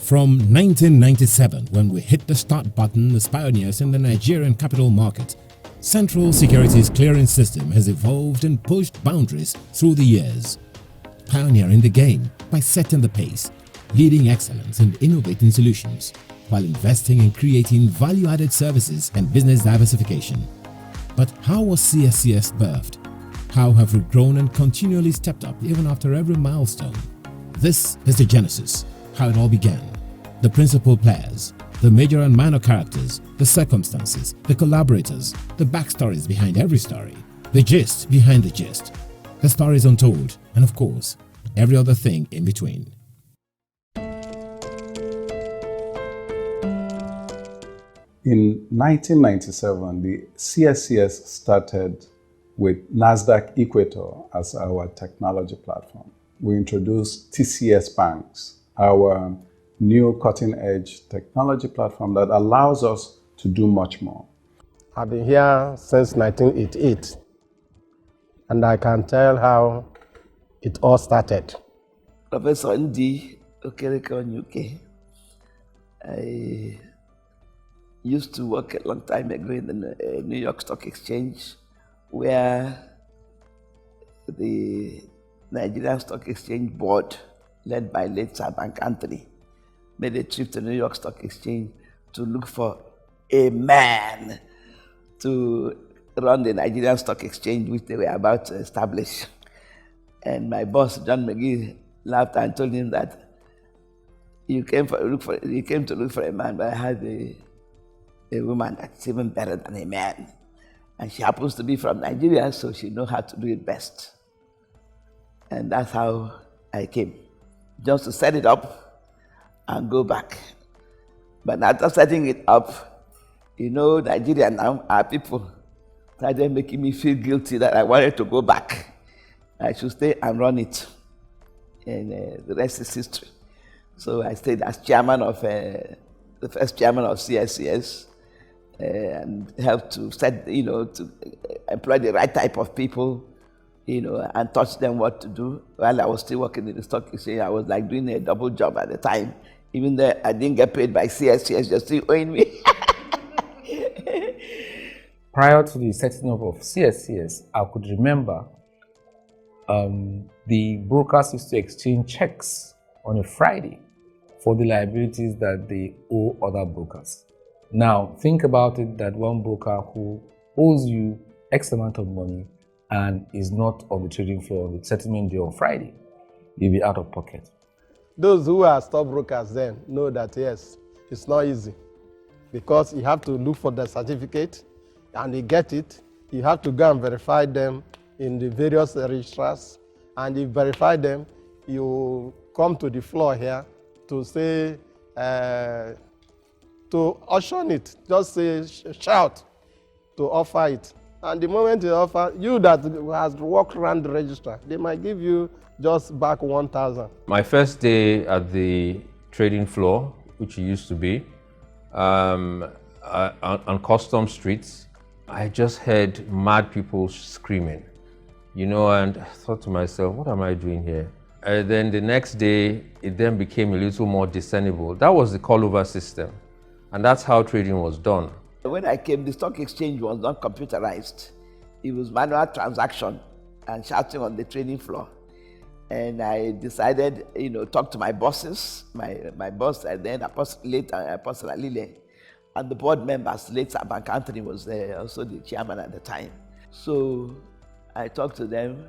From 1997, when we hit the start button as pioneers in the Nigerian capital market, Central Securities Clearing System has evolved and pushed boundaries through the years, pioneering the game by setting the pace, leading excellence and innovating solutions, while investing in creating value-added services and business diversification. But how was CSCS birthed? How have we grown and continually stepped up even after every milestone? This is the genesis, how it all began. The principal players, the major and minor characters, the circumstances, the collaborators, the backstories behind every story, the gist behind the gist, the stories untold, and of course, every other thing in between. In 1997, the CSCS started with NASDAQ Equator as our technology platform. We introduced TCS Banks, our new cutting-edge technology platform that allows us to do much more. I've been here since 1988, and I can tell how it all started. Professor Ndi Okereke UK. I used to work a long time ago in the New York Stock Exchange, where the Nigerian Stock Exchange Board, led by late Sir Bank Anthony, made a trip to New York Stock Exchange to look for a man to run the Nigerian Stock Exchange, which they were about to establish. And my boss, John McGee, laughed and told him that you came to look for a man, but I had a woman that's even better than a man. And she happens to be from Nigeria, so she knows how to do it best. And that's how I came, just to set it up and go back. But after setting it up, you know, Nigeria now, our people started making me feel guilty that I wanted to go back. I should stay and run it. And the rest is history. So I stayed as chairman of, the first chairman of CSCS, and helped to set, to employ the right type of people, and teach them what to do. While I was still working in the stock exchange, I was like doing a double job at the time. Even though I didn't get paid by CSCS, you're still owing me. Prior to the setting up of CSCS, I could remember the brokers used to exchange checks on a Friday for the liabilities that they owe other brokers. Now, think about it, that one broker who owes you X amount of money and is not on the trading floor on the settlement day on Friday, you'll be out of pocket. Those who are stockbrokers then know that, yes, it's not easy, because you have to look for the certificate, and you get it. You have to go and verify them in the various registrars, and you verify them, you come to the floor here to say, to auction it, just say, shout, to offer it. And the moment you offer, you that has walked around the register, they might give you just back 1,000. My first day at the trading floor, which it used to be, on Custom Streets, I just heard mad people screaming, and I thought to myself, what am I doing here? And then the next day, it then became a little more discernible. That was the call-over system, and that's how trading was done. When I came, the stock exchange was not computerized. It was manual transaction and shouting on the trading floor. And I decided, talk to my bosses, my boss, and then Apostle Alile, and the board members. Late Sir Bank Anthony was there, also the chairman at the time. So I talked to them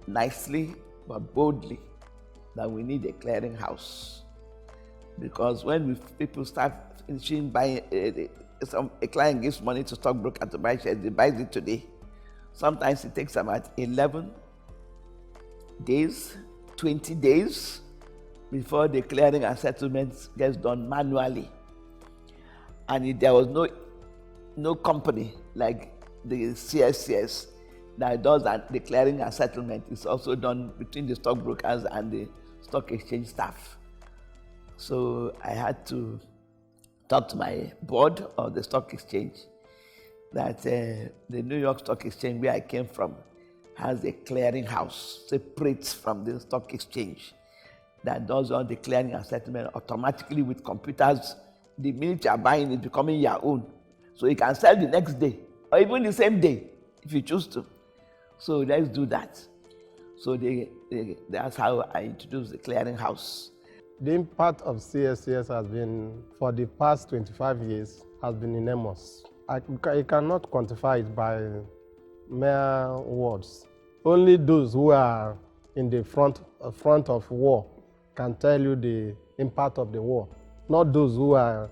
nicely but boldly that we need a clearing house, because when people start finishing buying, a client gives money to stockbroker to buy shares, they buy it today. Sometimes it takes about 11 days, 20 days before the clearing and settlement gets done manually. And if there was no company like the CSCS that does the clearing and settlement, it's also done between the stockbrokers and the stock exchange staff. So I had to talk to my board of the stock exchange that the New York Stock Exchange, where I came from, has a clearing house separate from the stock exchange. that does all the clearing and settlement automatically with computers. The minute you are buying it, becoming your own. So you can sell the next day or even the same day if you choose to. So let's do that. So that's how I introduced the clearing house. The impact of CSCS has been, for the past 25 years, has been enormous. I cannot quantify it by mere words. Only those who are in the front of war can tell you the impact of the war, not those who are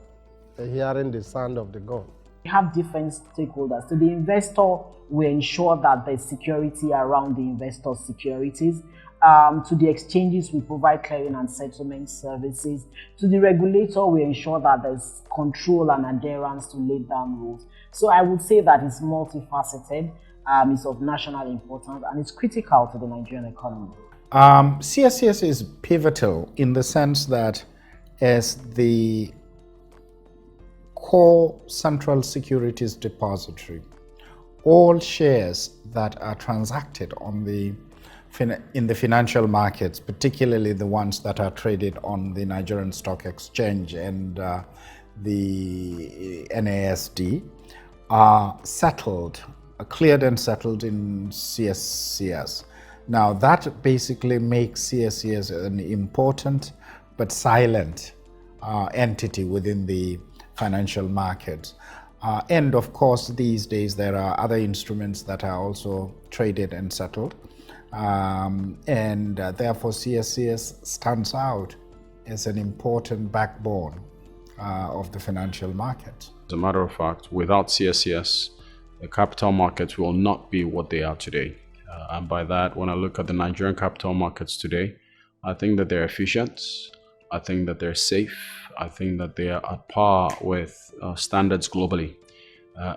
hearing the sound of the gun. We have different stakeholders. So the investor will ensure that there's security around the investor's securities. To the exchanges, we provide clearing and settlement services. To the regulator, we ensure that there's control and adherence to laid down rules. So I would say that it's multifaceted, it's of national importance, and it's critical to the Nigerian economy. CSCS is pivotal in the sense that as the core central securities depository, all shares that are transacted in the financial markets, particularly the ones that are traded on the Nigerian Stock Exchange and the NASD, are cleared and settled in CSCS. Now that basically makes CSCS an important but silent entity within the financial markets. And of course, these days there are other instruments that are also traded and settled. Therefore CSCS stands out as an important backbone of the financial market. As a matter of fact, without CSCS, the capital markets will not be what they are today. And by that, when I look at the Nigerian capital markets today, I think that they're efficient, I think that they're safe, I think that they are at par with standards globally.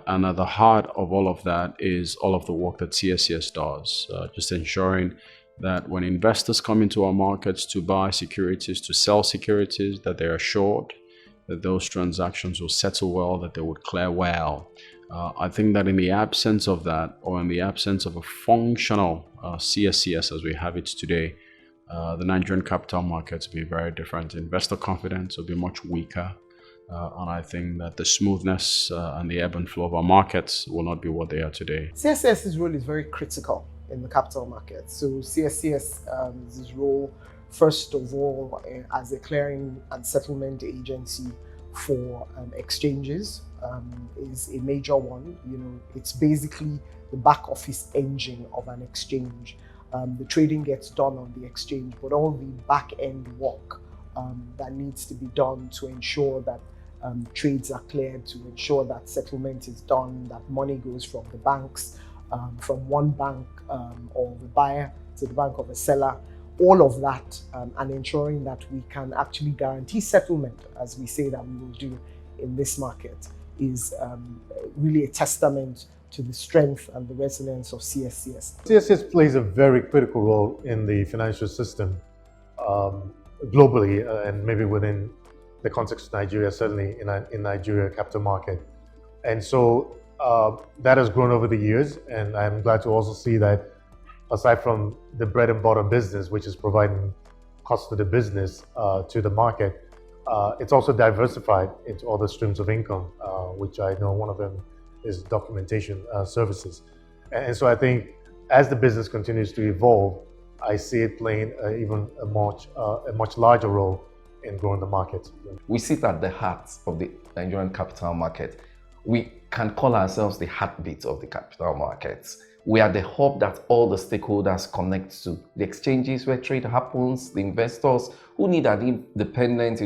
And at the heart of all of that is all of the work that CSCS does, just ensuring that when investors come into our markets to buy securities, to sell securities, that they're assured that those transactions will settle well, that they would clear well. I think that in the absence of that, or in the absence of a functional CSCS as we have it today, the Nigerian capital markets will be very different. Investor confidence will be much weaker. And I think that the smoothness and the ebb and flow of our markets will not be what they are today. CSCS's role is very critical in the capital market. So CSCS's role, first of all, as a clearing and settlement agency for exchanges, is a major one. You know, it's basically the back office engine of an exchange. The trading gets done on the exchange, but all the back end work that needs to be done to ensure that trades are cleared, to ensure that settlement is done, that money goes from the banks, from one bank of a buyer to the bank of a seller, all of that, and ensuring that we can actually guarantee settlement, as we say that we will do in this market, is really a testament to the strength and the resilience of CSCS. CSCS plays a very critical role in the financial system globally, and maybe within the context of Nigeria, certainly in Nigeria capital market. And so that has grown over the years, and I'm glad to also see that aside from the bread and butter business, which is providing cost to the business to the market, it's also diversified into other streams of income, which I know one of them is documentation services. And so I think as the business continues to evolve, I see it playing a much larger role in growing the market. We sit at the heart of the Nigerian capital market. We can call ourselves the heartbeat of the capital markets. We are the hub that all the stakeholders connect to. The exchanges where trade happens, the investors who need an independent,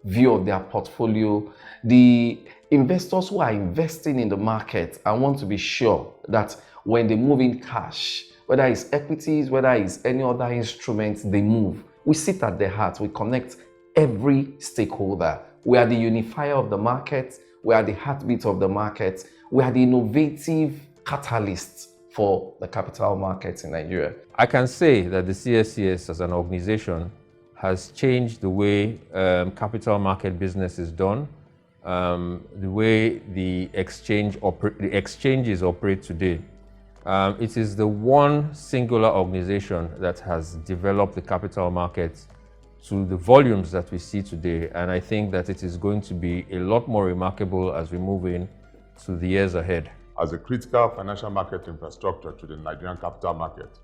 view of their portfolio, the investors who are investing in the market and want to be sure that when they move in cash, whether it's equities, whether it's any other instruments, they move. We sit at the heart. We connect every stakeholder. We are the unifier of the market. We are the heartbeat of the market. We are the innovative catalysts for the capital markets in Nigeria. I can say that the CSCS as an organization has changed the way capital market business is done, the way the exchanges operate today. It is the one singular organization that has developed the capital markets to the volumes that we see today. And I think that it is going to be a lot more remarkable as we move in to the years ahead. As a critical financial market infrastructure to the Nigerian capital market,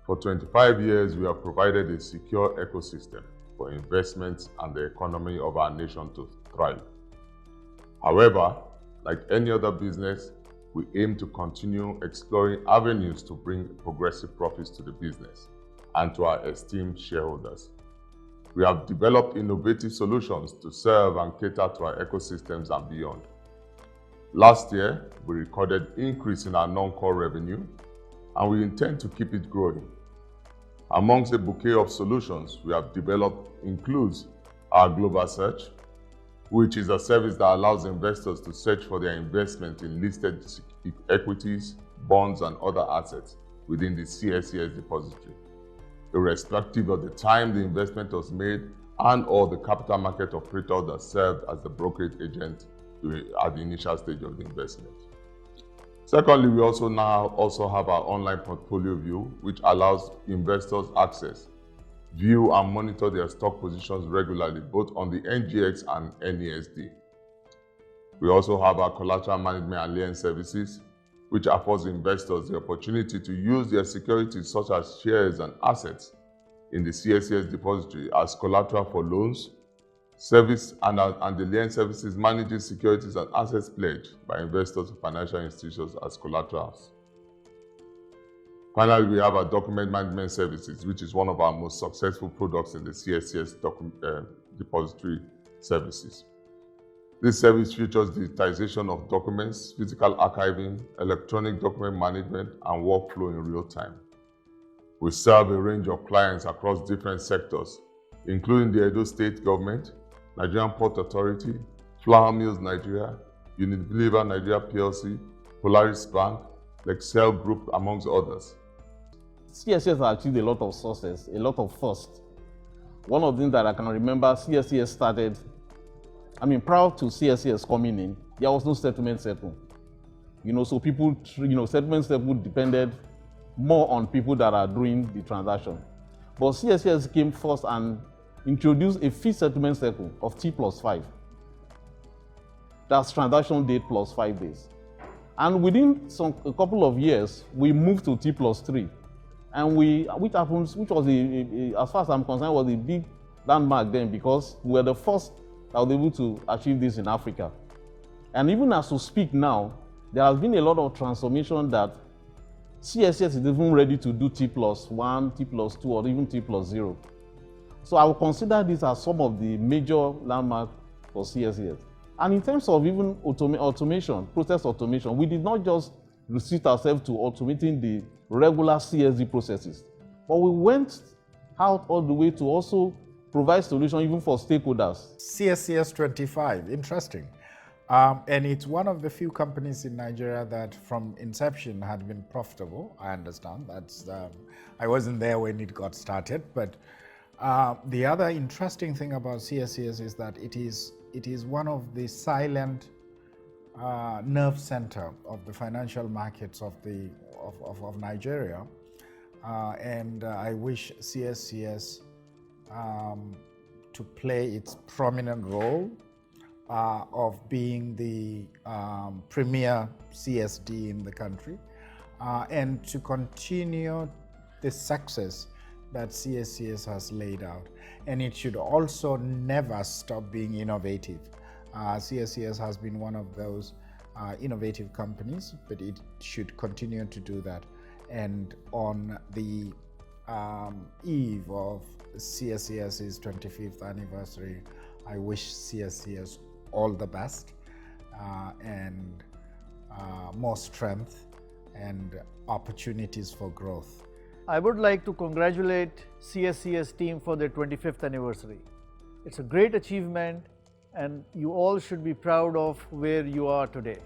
for 25 years, we have provided a secure ecosystem for investments and the economy of our nation to thrive. However, like any other business, we aim to continue exploring avenues to bring progressive profits to the business and to our esteemed shareholders. We have developed innovative solutions to serve and cater to our ecosystems and beyond. Last year, we recorded an increase in our non-core revenue, and we intend to keep it growing. Amongst a bouquet of solutions we have developed includes our global search, which is a service that allows investors to search for their investment in listed equities, bonds, and other assets within the CSCS depository, irrespective of the time the investment was made and/or the capital market operator that served as the brokerage agent at the initial stage of the investment. Secondly, we also have our online portfolio view, which allows investors access, view, and monitor their stock positions regularly, both on the NGX and NESD. We also have our collateral management and lending services, which affords investors the opportunity to use their securities such as shares and assets in the CSCS depository as collateral for loans. Service and the lending services manages securities and assets pledged by investors to financial institutions as collaterals. Finally, we have our document management services, which is one of our most successful products in the CSCS depository services. This service features digitization of documents, physical archiving, electronic document management, and workflow in real time. We serve a range of clients across different sectors, including the Edo State Government, Nigerian Port Authority, Flour Mills Nigeria, Unilever Nigeria PLC, Polaris Bank, Excel Group, amongst others. CSCS has achieved a lot of success, a lot of firsts. One of the things that I can remember, CSCS started, prior to CSCS coming in, there was no settlement settle. So people, settlement settle depended more on people that are doing the transaction. But CSCS came first and introduced a fee settlement cycle of T+5. That's transaction date plus 5 days. And within a couple of years, we moved to T+3. And which was, as far as I'm concerned, was a big landmark then, because we were the first that was able to achieve this in Africa. And even as we speak now, there has been a lot of transformation that CSCS is even ready to do T+1, T+2, or even T+0. So I will consider this as some of the major landmarks for CSCS. And in terms of even automation, process automation, we did not just restrict ourselves to automating the regular CSD processes, but we went out all the way to also provide solutions even for stakeholders. CSCS 25, interesting. And it's one of the few companies in Nigeria that from inception had been profitable. I understand that's, I wasn't there when it got started, but the other interesting thing about CSCS is that it is one of the silent nerve center of the financial markets of Nigeria, and I wish CSCS to play its prominent role of being the premier CSD in the country, and to continue the success that CSCS has laid out. And it should also never stop being innovative. CSCS has been one of those innovative companies, but it should continue to do that. And on the eve of CSCS's 25th anniversary, I wish CSCS all the best and more strength and opportunities for growth. I would like to congratulate CSCS team for their 25th anniversary. It's a great achievement and you all should be proud of where you are today.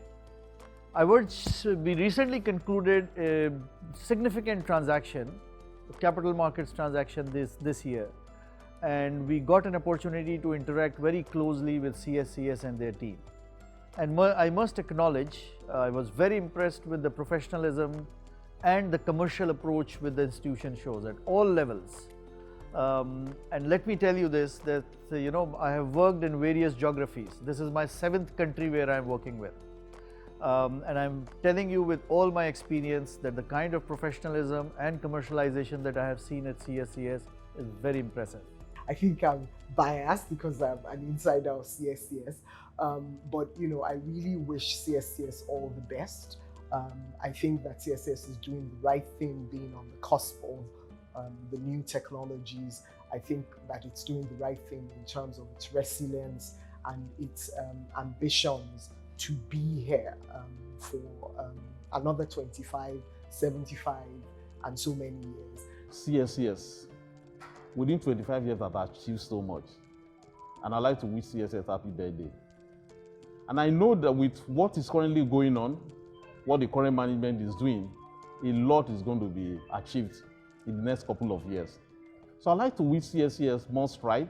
We recently concluded a significant transaction, a capital markets transaction this year, and we got an opportunity to interact very closely with CSCS and their team. And I must acknowledge, I was very impressed with the professionalism and the commercial approach with the institution shows at all levels. And let me tell you this, that I have worked in various geographies. This is my 7th country where I'm working with. And I'm telling you with all my experience that the kind of professionalism and commercialization that I have seen at CSCS is very impressive. I think I'm biased because I'm an insider of CSCS, but I really wish CSCS all the best. I think that CSCS is doing the right thing, being on the cusp of the new technologies. I think that it's doing the right thing in terms of its resilience and its ambitions to be here for another 25, 75, and so many years. CSCS, within 25 years, I've achieved so much. And I'd like to wish CSCS happy birthday. And I know that with what is currently going on, what the current management is doing, a lot is going to be achieved in the next couple of years. So I'd like to wish CSCS more stride,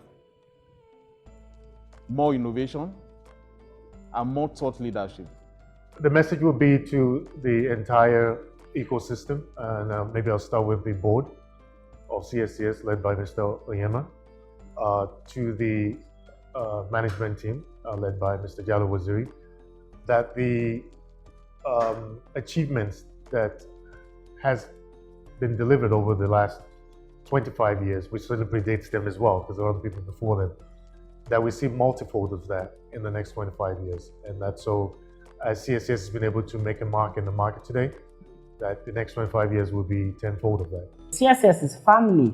more innovation, and more thought leadership. The message will be to the entire ecosystem, and maybe I'll start with the board of CSCS led by Mr. Oyema, to the management team led by Mr. Jallo Waziri, that the achievements that has been delivered over the last 25 years, which certainly predates them as well, because there are other people before them, that we see multifold of that in the next 25 years. And that's so, as CSCS has been able to make a mark in the market today, that the next 25 years will be tenfold of that. CSCS is family.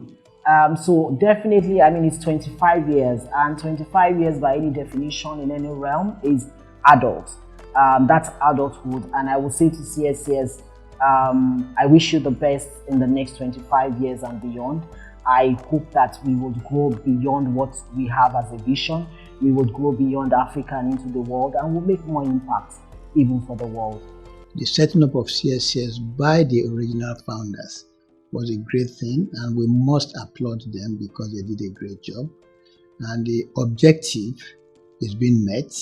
So definitely, it's 25 years, and 25 years by any definition in any realm is adult. That's adulthood, and I will say to CSCS, I wish you the best in the next 25 years and beyond. I hope that we would grow beyond what we have as a vision. We would grow beyond Africa and into the world, and we'll make more impact even for the world. The setting up of CSCS by the original founders was a great thing, and we must applaud them because they did a great job. And the objective is being met,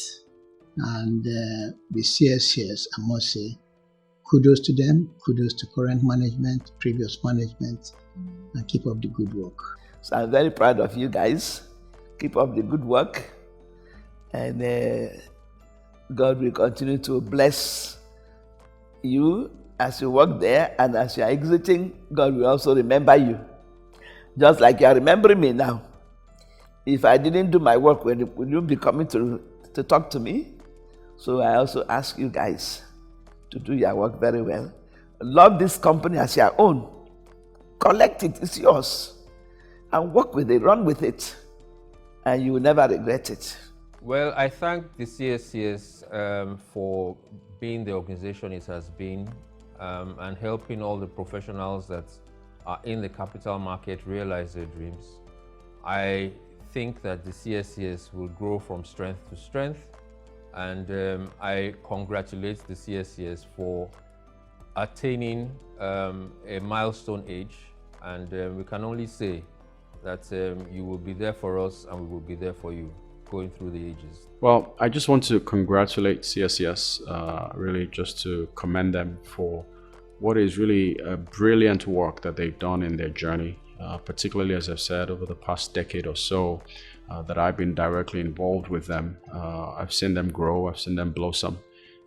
and the CSCS, I must say, kudos to them, kudos to current management, previous management, and keep up the good work. So I'm very proud of you guys. Keep up the good work, and God will continue to bless you as you work there, and as you are exiting, God will also remember you. Just like you are remembering me now. If I didn't do my work, would you be coming to talk to me? So I also ask you guys to do your work very well. Love this company as your own. Collect it, it's yours. And work with it, run with it. And you will never regret it. Well, I thank the CSCS for being the organization it has been, and helping all the professionals that are in the capital market realize their dreams. I think that the CSCS will grow from strength to strength, and I congratulate the CSCS for attaining a milestone age, and we can only say that you will be there for us and we will be there for you going through the ages. Well, I just want to congratulate CSCS, really just to commend them for what is really a brilliant work that they've done in their journey, particularly, as I've said, over the past decade or so that I've been directly involved with them. I've seen them grow, I've seen them blossom,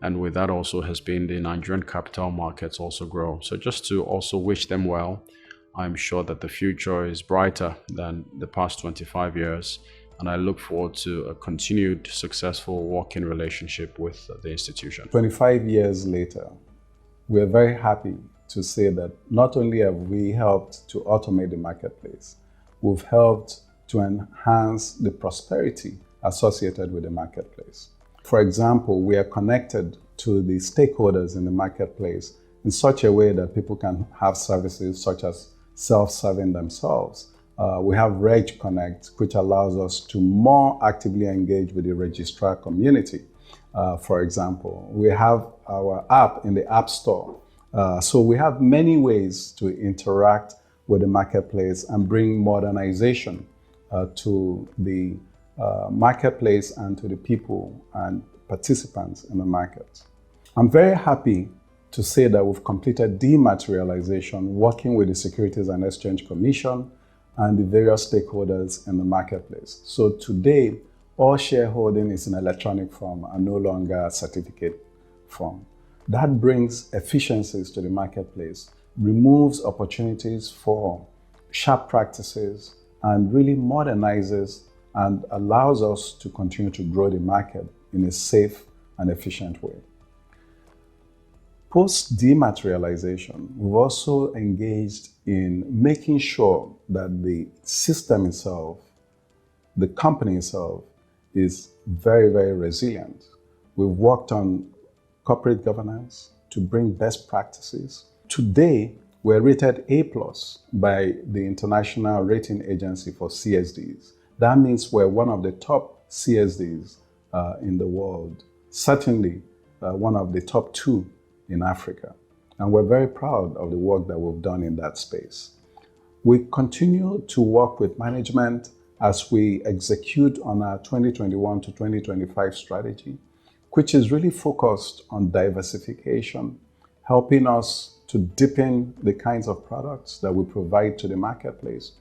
and with that also has been the Nigerian capital markets also grow. So just to also wish them well. I'm sure that the future is brighter than the past 25 years, and I look forward to a continued successful working relationship with the institution. 25 years later, we're very happy to say that not only have we helped to automate the marketplace, we've helped to enhance the prosperity associated with the marketplace. For example, we are connected to the stakeholders in the marketplace in such a way that people can have services such as self-serving themselves. We have Reg Connect, which allows us to more actively engage with the registrar community. For example, we have our app in the App Store. So we have many ways to interact with the marketplace and bring modernization to the marketplace and to the people and participants in the market. I'm very happy to say that we've completed dematerialization, working with the Securities and Exchange Commission, and the various stakeholders in the marketplace. So today, all shareholding is in electronic form and no longer certificate form. That brings efficiencies to the marketplace, removes opportunities for sharp practices, and really modernizes and allows us to continue to grow the market in a safe and efficient way. Post dematerialization, we've also engaged in making sure that the system itself, the company itself, is very, very resilient. We've worked on corporate governance to bring best practices. Today, we're rated A+ by the International Rating Agency for CSDs. That means we're one of the top CSDs in the world, certainly one of the top 2 in Africa. And we're very proud of the work that we've done in that space. We continue to work with management as we execute on our 2021 to 2025 strategy, which is really focused on diversification, helping us to deepen the kinds of products that we provide to the marketplace,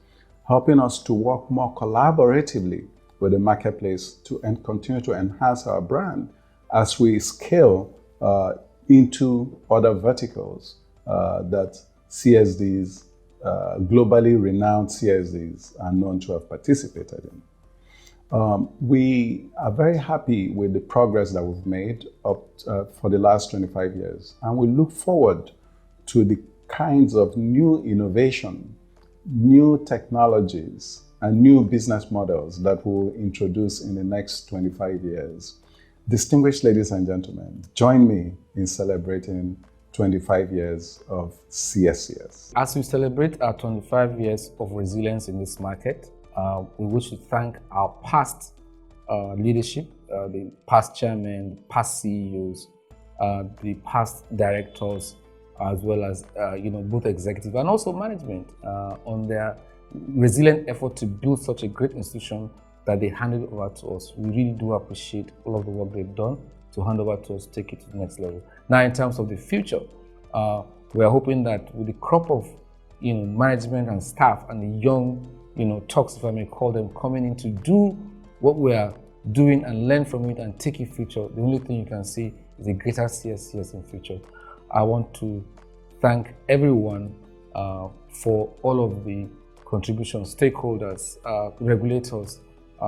helping us to work more collaboratively with the marketplace to continue to enhance our brand as we scale into other verticals that CSDs, globally renowned CSDs, are known to have participated in. We are very happy with the progress that we've made for the last 25 years, and we look forward to the kinds of new innovation, new technologies, and new business models that we'll introduce in the next 25 years. Distinguished ladies and gentlemen, join me in celebrating 25 years of CSCS. As we celebrate our 25 years of resilience in this market, we wish to thank our past leadership, the past chairmen, past CEOs, the past directors, as well as both executive and also management on their resilient effort to build such a great institution that they handed over to us. We really do appreciate all of the work they've done to hand over to us, take it to the next level. Now, in terms of the future, we are hoping that with the crop of management and staff and the young talks, if I may call them, coming in to do what we are doing and learn from it and take it future, the only thing you can see is a greater CSCS in future. I want to thank everyone for all of the contributions, stakeholders, regulators,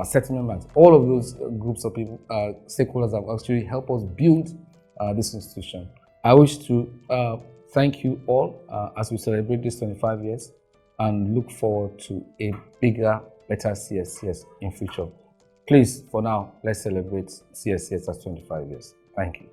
settlement banks, all of those groups of people, stakeholders have actually helped us build this institution. I wish to thank you all as we celebrate these 25 years and look forward to a bigger, better CSCS in future. Please, for now, let's celebrate CSCS as 25 years. Thank you.